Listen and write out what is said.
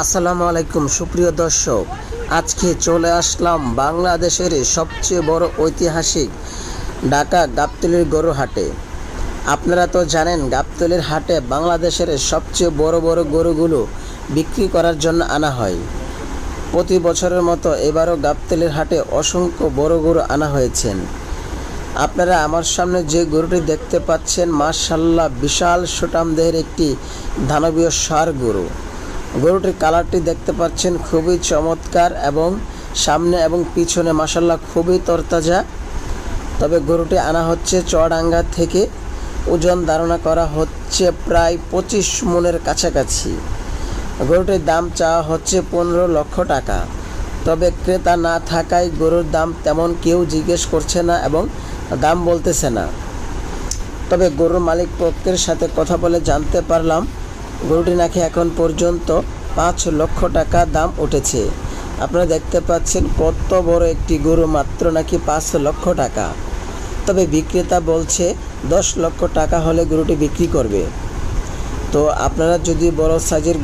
আসসালামু আলাইকুম সুপ্রিয় দর্শক, আজকে চলে আসলাম বাংলাদেশের সবচেয়ে বড় ঐতিহাসিক ঢাকা গাবতলীর গরু হাটে। আপনারা তো জানেন গাবতলীর হাটে বাংলাদেশের সবচেয়ে বড় বড় গরুগুলো বিক্রি করার জন্য আনা হয়। প্রতি বছরের মতো এবারও গাবতলীর হাটে অসংখ্য বড় গরু আনা হয়েছেন। আপনারা আমার সামনে যে গরুটি দেখতে পাচ্ছেন, মাশাআল্লাহ বিশাল সুঠাম দেহের একটি দানবীয় ষাঁড় গরু। গরুটির কালারটি দেখতে পাচ্ছেন খুবই চমৎকার এবং সামনে এবং পিছনে মাশাআল্লাহ খুবই তরতাজা। তবে গরুটি আনা হচ্ছে চুয়াডাঙ্গা থেকে। ওজন ধারণা করা হচ্ছে প্রায় 25 মনের কাছাকাছি। গরুটির দাম চাওয়া হচ্ছে 15 লক্ষ টাকা। তবে ক্রেতা না থাকায় গরুর দাম তেমন কেউ জিজ্ঞেস করছে না এবং দাম বলতেছে না। তবে গরুর মালিক পক্ষের সাথে কথা বলে জানতে পারলাম গরুটি নাকি এখন পর্যন্ত 5 লক্ষ টাকা দাম উঠেছে। আপনারা দেখতে পাচ্ছেন কত বড় একটি গরু, মাত্র নাকি 5 লক্ষ টাকা। তবে বিক্রেতা বলছে 10 লক্ষ টাকা হলে গরুটি বিক্রি করবে। তো আপনারা যদি বড় সাইজের